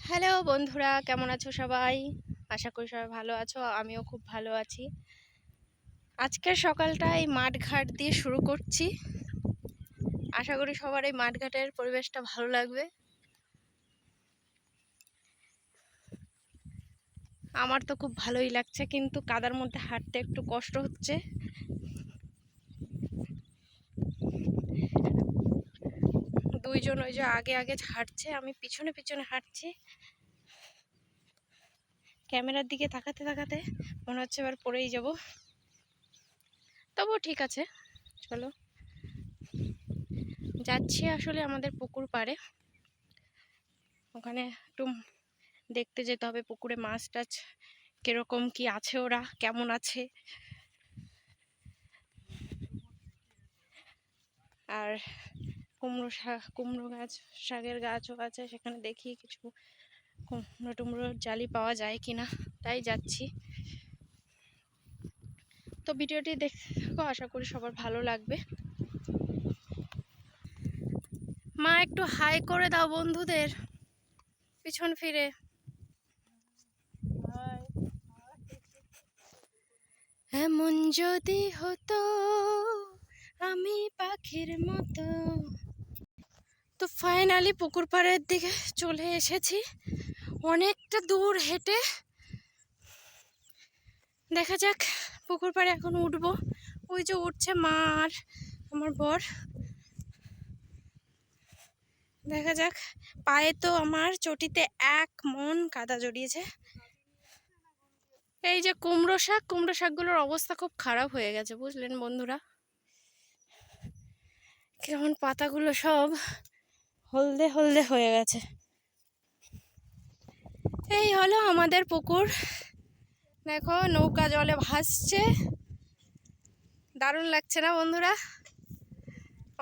Hello বন্ধুরা, কেমন আছো সবাই? আশা করি সবাই ভালো আছো। আমিও খুব ভালো আছি। আজকের সকালটা এই মাঠঘাট দিয়ে শুরু করছি। আশা করি সবার এই মাঠঘাটের পরিবেশটা ভালো লাগবে। আমার তো খুব ভালোই লাগছে, কিন্তু কাদার মধ্যে হাঁটতে একটু কষ্ট হচ্ছে। দুইজন ওই যে আগে আগে হাঁটছে, আমি পিছনে পিছনে হাঁটছি। ক্যামেরার দিকে তাকাতে তাকাতে মনে হচ্ছে এবার পড়েই যাব, তবুও ঠিক আছে, চলো। যাচ্ছি আসলে আমাদের পুকুর পাড়ে, ওখানে একটু দেখতে যেতে হবে পুকুরে মাছ টাছ কিরকম কি আছে, ওরা কেমন আছে। আর কুমড়ো গাছ, শাকের গাছও আছে, সেখানে দেখি কিছু কুমড়ো টুমড়োর জালি পাওয়া যায় কিনা, তাই যাচ্ছি। তো ভিডিওটি দেখো, আশা করি সবার ভালো লাগবে। মা একটু হাই করে দাও বন্ধুদের, পিছন ফিরে। এমন যদি হতো আমি পাখির মতো। তো ফাইনালি পুকুর পাড়ের দিকে চলে এসেছি, অনেকটা দূর হেঁটে। দেখা যাক পুকুর পাড়ে এখন উঠবো। ওই যে উঠছে মা আর আমার বর। দেখা যাক। পায়ে তো আমার চটিতে এক মন কাদা জড়িয়েছে। এই যে কুমড়ো শাকগুলোর অবস্থা খুব খারাপ হয়ে গেছে, বুঝলেন বন্ধুরা। কেমন পাতাগুলো সব হলদে হলদে হয়ে গেছে। এই হলো আমাদের পুকুর, দেখো নৌকা জলে ভাসছে, দারুণ লাগছে না বন্ধুরা?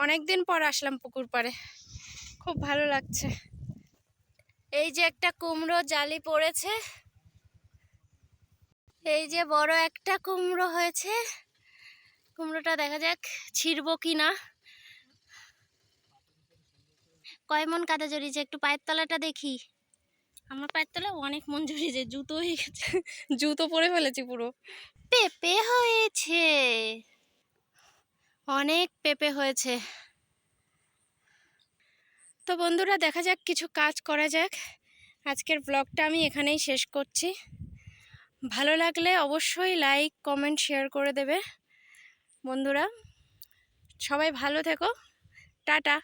অনেকদিন পর আসলাম পুকুর পাড়ে, খুব ভালো লাগছে। এই যে একটা কুমড়ো জালি পড়েছে, এই যে বড় একটা কুমড়ো হয়েছে। কুমড়োটা দেখা যাক ছিঁড়বো কি না। কয় মন কাদা জড়িয়েছে, একটু পায়ের তলাটা দেখি। আমার পায়ের তলায় অনেক মন জড়িয়েছে, জুতো হয়ে গেছে, জুতো পরে ফেলেছি পুরো। পেঁপে হয়েছে, অনেক পেঁপে হয়েছে। তো বন্ধুরা, দেখা যাক কিছু কাজ করা যাক। আজকের ব্লগটা আমি এখানেই শেষ করছি। ভালো লাগলে অবশ্যই লাইক কমেন্ট শেয়ার করে দেবে বন্ধুরা। সবাই ভালো থেকো, টাটা।